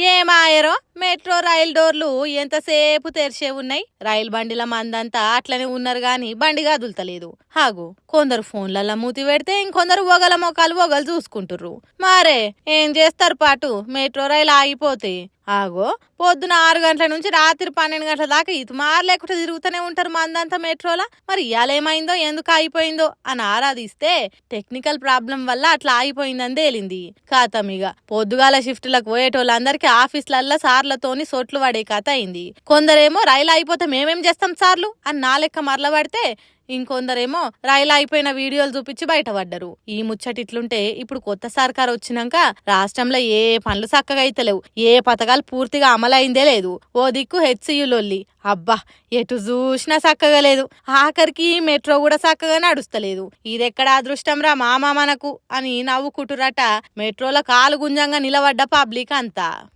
ఏమాయరో metro rail డోర్లు ఎంతసేపు తెరిచే ఉన్నాయి. రైలు బండిల మందంతా అట్లనే ఉన్నారు గాని బండి కదులుతలేదు. హాగు కొందరు ఫోన్లలో మూతి పెడితే ఇంకొందరు ఒగల మొక్కలు ఒగలు చూసుకుంటుర్రు. మరే ఏం చేస్తారు పాటు మెట్రో రైలు ఆగిపోతే? ఆగో పొద్దున 6 గంటల నుంచి రాత్రి 12 గంటల దాకా ఇది మారలేకుండా తిరుగుతూనే ఉంటారు మందంతా మెట్రోలా. మరి ఇయాలేమైందో ఎందుకు ఆగిపోయిందో అని ఆరాధిస్తే టెక్నికల్ ప్రాబ్లం వల్ల అట్లా ఆగిపోయిందని తేలింది. ఖాతమిగా పొద్దుగాల షిఫ్ట్లకు పోయేటోళ్ళందరికీ ఆఫీసులల్లో సార్లతోని సోట్లు పడే కథ అయింది. కొందరేమో రైలు అయిపోతే మేమేం చేస్తాం సార్లు అని నా లెక్క మరల పడితే, ఇంకొందరేమో రైలు అయిపోయిన వీడియోలు చూపించి బయటపడ్డరు. ఈ ముచ్చటిట్లుంటే ఇప్పుడు కొత్త సర్కార్ వచ్చినాక రాష్ట్రంలో ఏ పనులు చక్కగా అయితలేవు. ఏ పథకాలు పూర్తిగా అమలైందే లేదు. ఓ దిక్కు హెచ్సియులొల్లి, అబ్బా ఎటు చూసినా చక్కగా లేదు. ఆఖరికి మెట్రో కూడా చక్కగా నడుస్తలేదు. ఇదెక్కడ అదృష్టం రా మామ మనకు అని నవ్వుకుంటురట మెట్రోలో కాలు గుంజంగా నిలబడ్డ పబ్లిక్ అంతా.